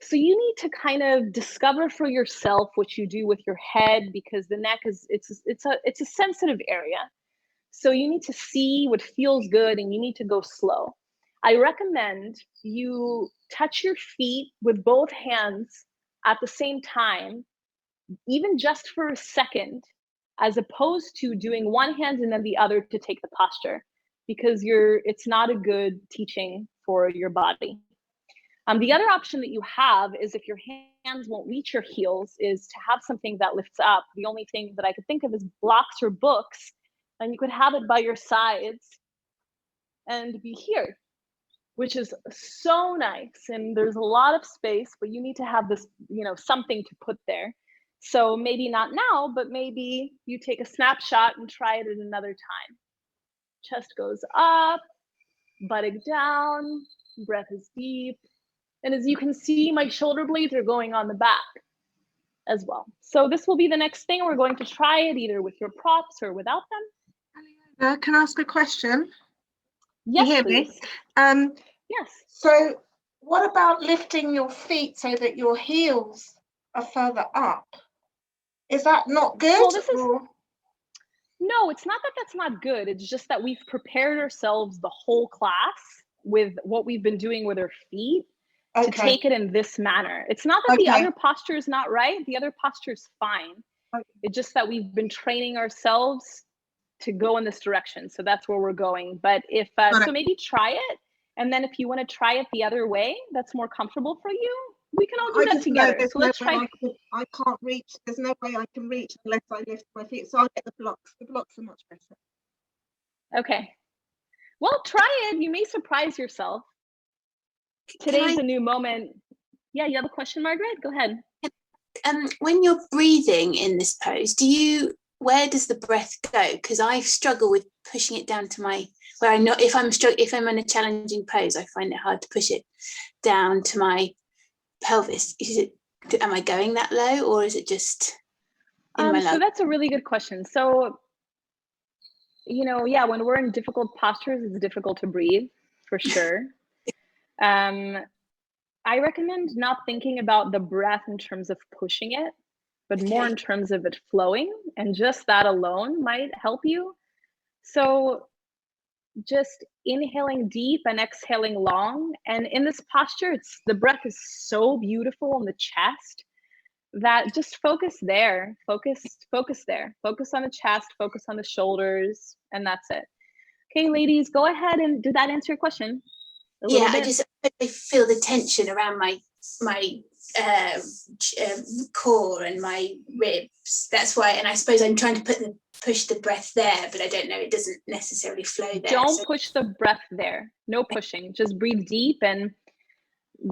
So you need to kind of discover for yourself what you do with your head, because the neck it's a sensitive area. So you need to see what feels good, and you need to go slow. I recommend you touch your feet with both hands at the same time, even just for a second, as opposed to doing one hand and then the other to take the posture, because it's not a good teaching for your body. The other option that you have is, if your hands won't reach your heels, is to have something that lifts up. The only thing that I could think of is blocks or books, and you could have it by your sides and be here, which is so nice. And there's a lot of space, but you need to have this, something to put there. So maybe not now, but maybe you take a snapshot and try it at another time. Chest goes up, buttock down, breath is deep. And as you can see, my shoulder blades are going on the back as well. So this will be the next thing. We're going to try it either with your props or without them. Can I ask a question? Yes, you hear please. Me? Yes. So what about lifting your feet so that your heels are further up? Is that not good? Well, No, it's not that that's not good. It's just that we've prepared ourselves the whole class with what we've been doing with our feet to Okay. take it in this manner. It's not that the Okay. other posture is not right. The other posture is fine. Okay. It's just that we've been training ourselves to go in this direction. So that's where we're going. But if, so maybe try it. And then if you want to try it the other way, that's more comfortable for you, we can all do that together. So let's try. I can't reach. There's no way I can reach unless I lift my feet. So I'll get the blocks. The blocks are much better. Okay. Well, try it. You may surprise yourself. Today's a new moment. Yeah, you have a question, Margaret? Go ahead. When you're breathing in this pose, where does the breath go? Because I struggle with pushing it down to my, where I know if I'm in a challenging pose, I find it hard to push it down to my pelvis. Am I going that low, or is it just in my lung? So that's a really good question. So, yeah, when we're in difficult postures, it's difficult to breathe, for sure. I recommend not thinking about the breath in terms of pushing it, but more in terms of it flowing, and just that alone might help you. So just inhaling deep and exhaling long. And in this posture, the breath is so beautiful in the chest that just focus there, focus there, focus on the chest, focus on the shoulders, and that's it. Okay, ladies, go ahead. And did that answer your question? Yeah, I feel the tension around my core and my ribs. That's why, and I suppose I'm trying to push the breath there, but I don't know, it doesn't necessarily flow there. Don't push the breath there. No pushing. Just breathe deep, and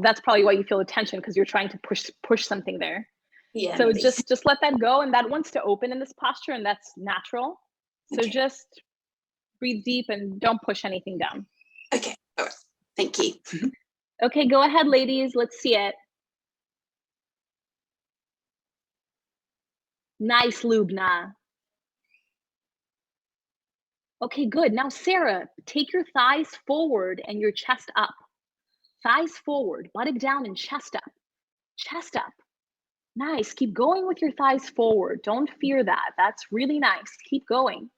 that's probably why you feel the tension, because you're trying to push something there. Yeah. So just let that go, and that wants to open in this posture, and that's natural. So just breathe deep and don't push anything down. Okay. All right. Thank you. Okay, go ahead, ladies. Let's see it. Nice, Lubna. Okay, good. Now, Sarah, take your thighs forward and your chest up. Thighs forward, buttock down and chest up. Chest up. Nice. Keep going with your thighs forward. Don't fear that. That's really nice. Keep going.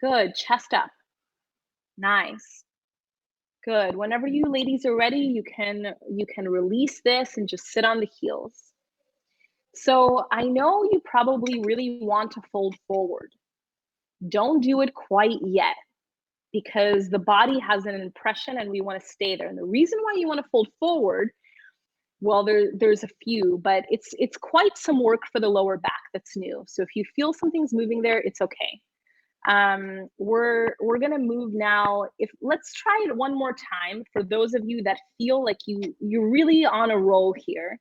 Good. Chest up. Nice. Good. Whenever you ladies are ready, you can release this and just sit on the heels. So I know you probably really want to fold forward. Don't do it quite yet, because the body has an impression and we want to stay there. And the reason why you want to fold forward, well, there's a few, but it's quite some work for the lower back that's new. So if you feel something's moving there, it's okay. We're gonna move now. Let's try it one more time for those of you that feel like you're really on a roll here.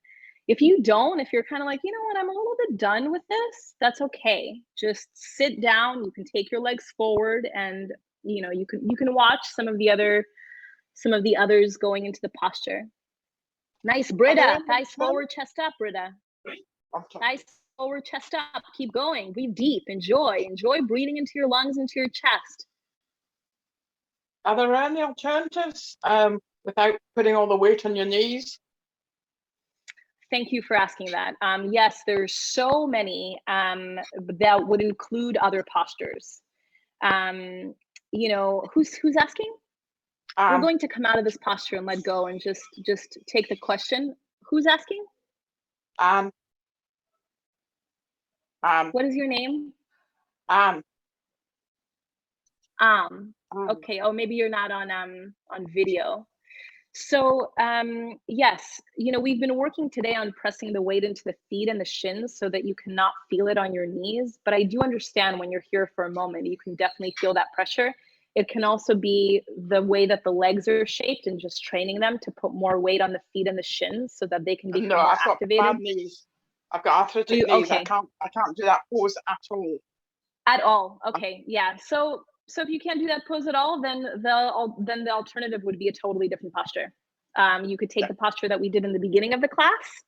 If you don't, if you're kind of like, you know what, I'm a little bit done with this, that's okay. Just sit down. You can take your legs forward, and you can watch some of the others going into the posture. Nice, Britta. Thighs forward, chest up, Britta. Thighs forward, chest up. Keep going. Breathe deep. Enjoy breathing into your lungs, into your chest. Are there any alternatives without putting all the weight on your knees? Thank you for asking that. Yes, there's so many that would include other postures. Who's asking? We're going to come out of this posture and let go and just take the question. Who's asking? What is your name? Okay. Oh, maybe you're not on video. So yes, we've been working today on pressing the weight into the feet and the shins so that you cannot feel it on your knees. But I do understand when you're here for a moment, you can definitely feel that pressure. It can also be the way that the legs are shaped and just training them to put more weight on the feet and the shins so that they can become more activated. I've got bad knees. I've got arthritic knees. Okay. I can't do that pose at all. At all. Okay. Yeah. So if you can't do that pose at all, then the alternative would be a totally different posture. You could take the posture that we did in the beginning of the class,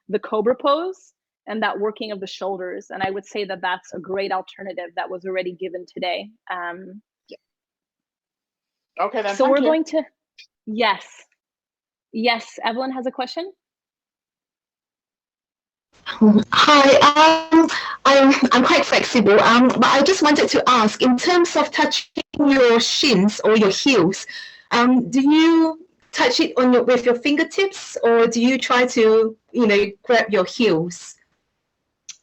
the cobra pose, and that working of the shoulders. And I would say that that's a great alternative that was already given today. Okay, then. So we're going to, yes. Evelyn has a question. Hi, I'm quite flexible, but I just wanted to ask, in terms of touching your shins or your heels, do you touch it on with your fingertips, or do you try to, grab your heels?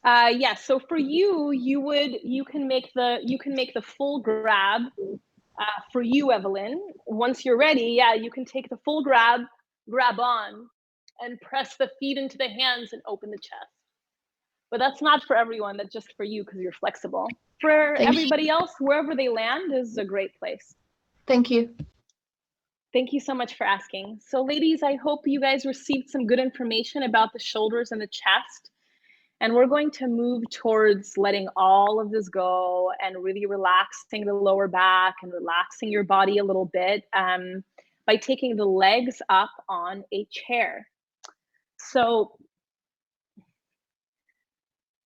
Yeah. So for you, you can make the full grab. For you, Evelyn, once you're ready, yeah, you can take the full grab on, and press the feet into the hands and open the chest. But that's not for everyone. That's just for you because you're flexible. For everybody else, wherever they land is a great place. Thank you. Thank you so much for asking. So ladies, I hope you guys received some good information about the shoulders and the chest. And we're going to move towards letting all of this go and really relaxing the lower back and relaxing your body a little bit by taking the legs up on a chair. So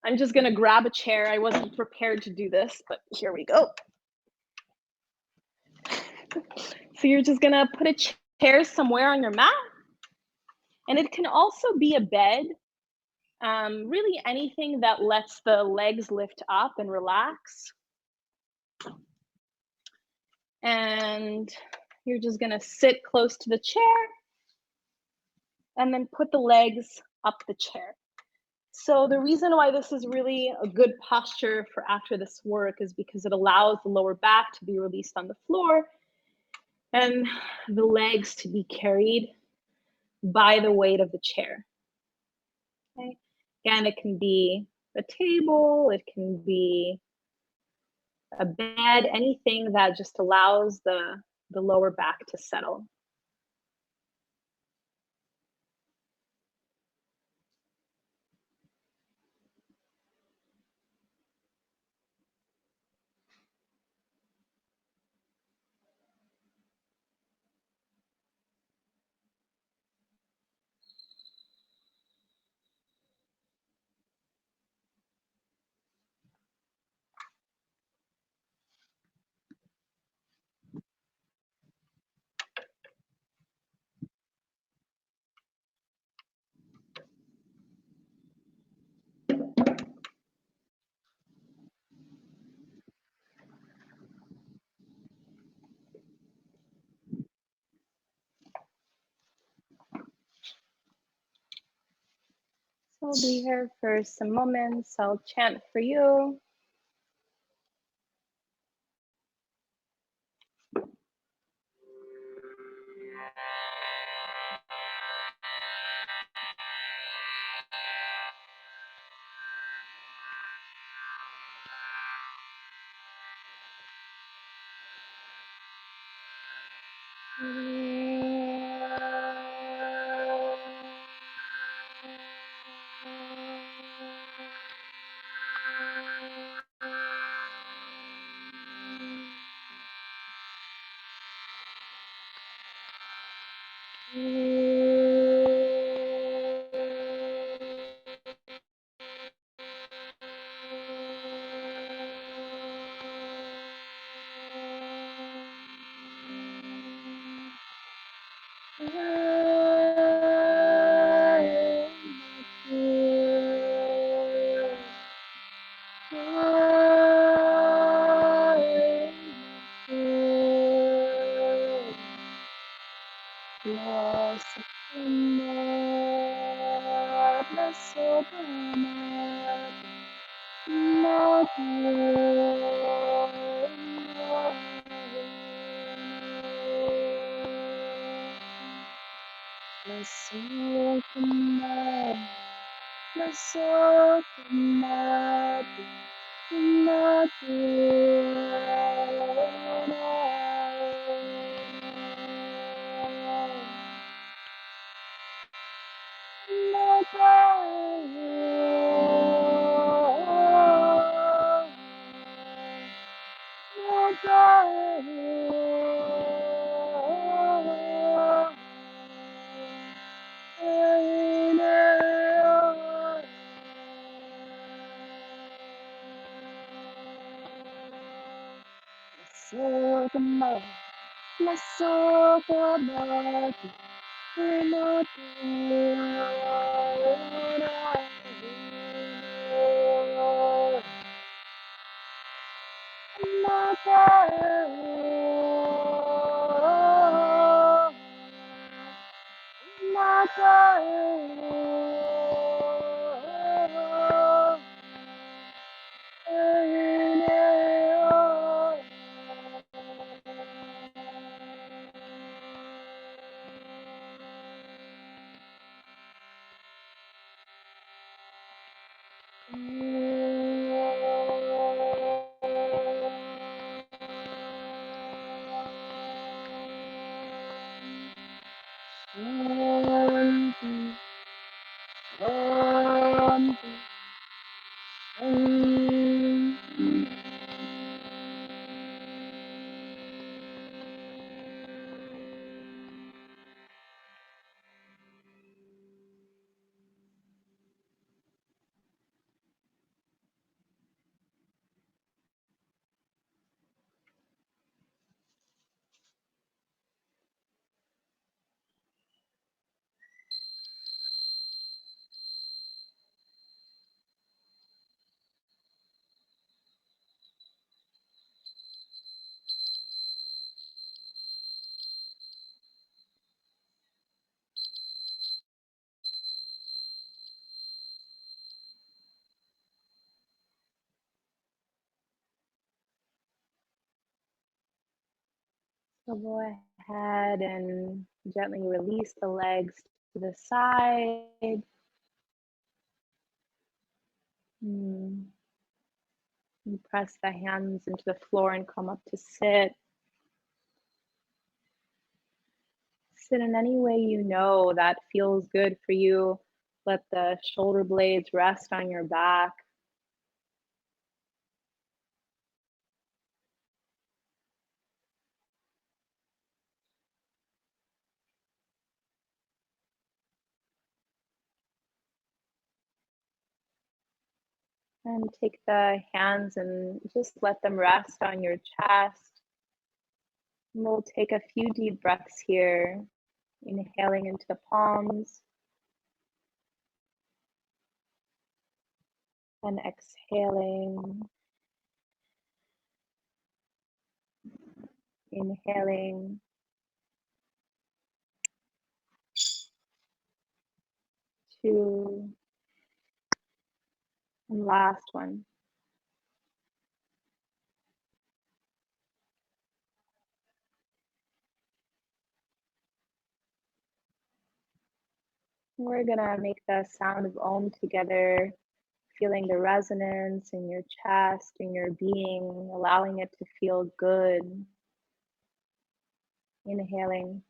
I'm just gonna grab a chair. I wasn't prepared to do this, but here we go. So you're just gonna put a chair somewhere on your mat. And it can also be a bed. Really anything that lets the legs lift up and relax. And you're just gonna sit close to the chair and then put the legs up the chair. So the reason why this is really a good posture for after this work is because it allows the lower back to be released on the floor and the legs to be carried by the weight of the chair. Okay. Again, it can be a table, it can be a bed, anything that just allows the lower back to settle. So I'll be here for some moments. I'll chant for you. So go ahead and gently release the legs to the side. And press the hands into the floor and come up to sit. Sit in any way you know that feels good for you. Let the shoulder blades rest on your back. And take the hands and just let them rest on your chest. And we'll take a few deep breaths here, inhaling into the palms and exhaling. Inhaling. 2, and last one. We're gonna make the sound of Om together, feeling the resonance in your chest, in your being, allowing it to feel good. Inhaling.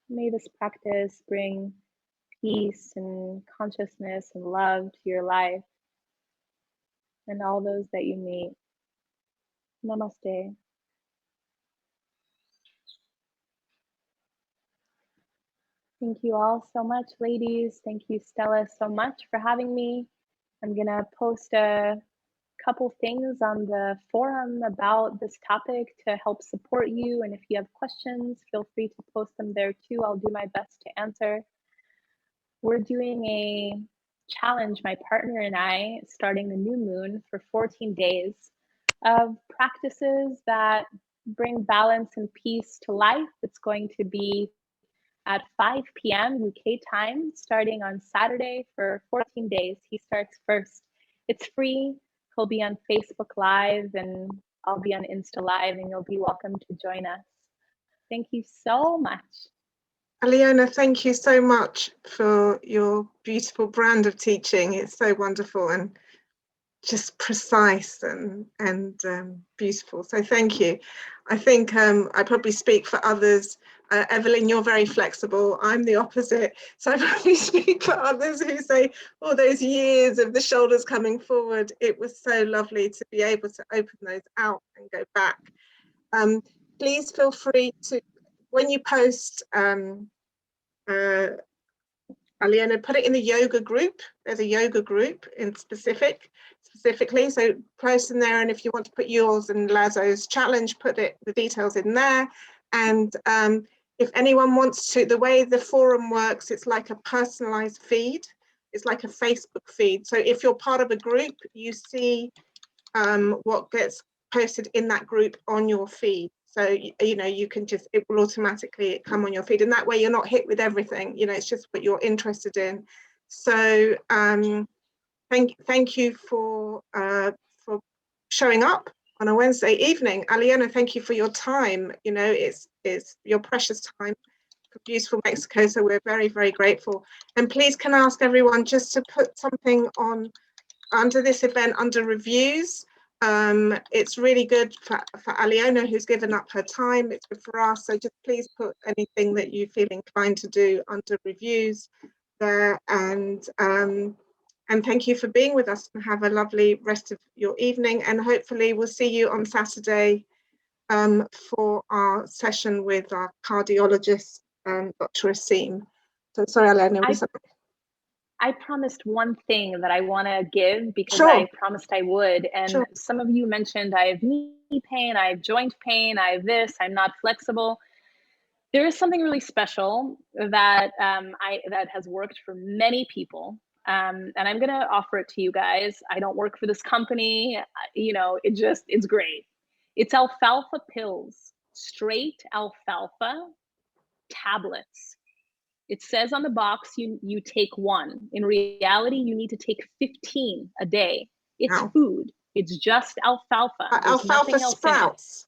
May this practice bring peace and consciousness and love to your life and all those that you meet. Namaste. Thank you all so much, ladies. Thank you, Stella, so much for having me. I'm gonna post a couple things on the forum about this topic to help support you. And if you have questions, feel free to post them there too. I'll do my best to answer. We're doing a challenge, my partner and I, starting the new moon for 14 days of practices that bring balance and peace to life. It's going to be at 5 p.m. UK time, starting on Saturday for 14 days. He starts first. It's free. He'll be on Facebook Live and I'll be on Insta Live, and you'll be welcome to join us. Thank you so much. Alyona, thank you so much for your beautiful brand of teaching. It's so wonderful and just precise and beautiful. So thank you. I think I probably speak for others. Evelyn, you're very flexible. I'm the opposite. So I probably speak for others who say, oh, those years of the shoulders coming forward. It was so lovely to be able to open those out and go back. Please feel free to, when you post, Alyona, put it in the yoga group. There's a yoga group in specifically, so post in there, and if you want to put yours and Lazo's challenge, put the details in there. And if anyone wants to, the way the forum works, it's like a personalized feed. It's like a Facebook feed. So if you're part of a group, you see what gets posted in that group on your feed. So, you know, you can just, it will automatically come on your feed. And that way you're not hit with everything, you know, it's just what you're interested in. So thank you for showing up on a Wednesday evening. Alyona, thank you for your time. You know, it's your precious time for beautiful Mexico, so we're very, very grateful. And please can I ask everyone just to put something on under this event under reviews. It's really good for Alyona, who's given up her time. It's good for us, so just please put anything that you feel inclined to do under reviews there. And thank you for being with us, and have a lovely rest of your evening, and hopefully we'll see you on Saturday for our session with our cardiologist, Dr. Asim. So sorry, Alyona. I promised one thing that I want to give, because Sure. I promised I would. And Sure. some of you mentioned I have knee pain, I have joint pain, I have this, I'm not flexible. There is something really special that that has worked for many people. And I'm going to offer it to you guys. I don't work for this company. You know, it's great. It's alfalfa pills, straight alfalfa tablets. It says on the box you take one. In reality, you need to take 15 a day. It's food. It's just alfalfa. Alfalfa sprouts.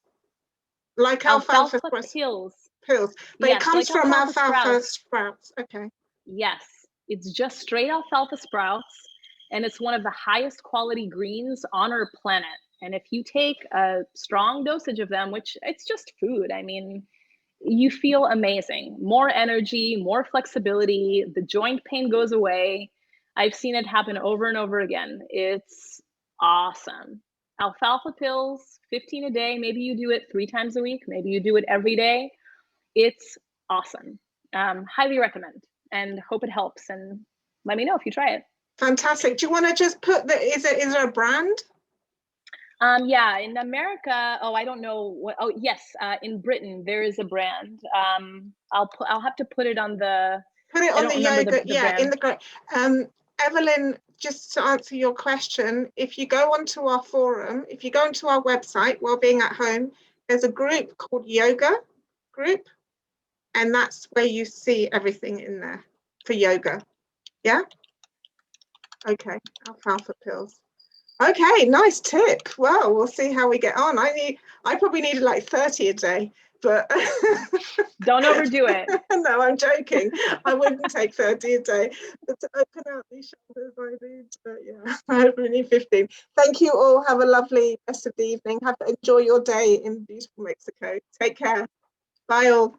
Like alfalfa pills. Pills. But Yes, it comes like from alfalfa sprouts. Okay. Yes, it's just straight alfalfa sprouts, and it's one of the highest quality greens on our planet. And if you take a strong dosage of them, which it's just food, I mean, you feel amazing. More energy, more flexibility, the joint pain goes away. I've seen it happen over and over again. It's awesome. Alfalfa pills, 15 a day. Maybe you do it 3 times a week. Maybe you do it every day. It's awesome. Highly recommend, and hope it helps. And let me know if you try it. Fantastic. Do you want to just put is there a brand? Yeah, in America, I don't know what. Oh, yes, in Britain there is a brand. I'll have to put it on the. Put it on the yoga. Brand. In the Evelyn, just to answer your question, if you go onto our forum, if you go onto our website, Wellbeing at Home, there's a group called Yoga Group, and that's where you see everything in there for yoga. Yeah. Okay. Alfalfa pills. Okay, nice tip. Well, we'll see how we get on. I probably needed like 30 a day, but don't overdo it. No, I'm joking. I wouldn't take 30 a day, but to open out these shoulders, I need. Yeah, I only need 15. Thank you all. Have a lovely rest of the evening. Enjoy your day in beautiful Mexico. Take care. Bye all.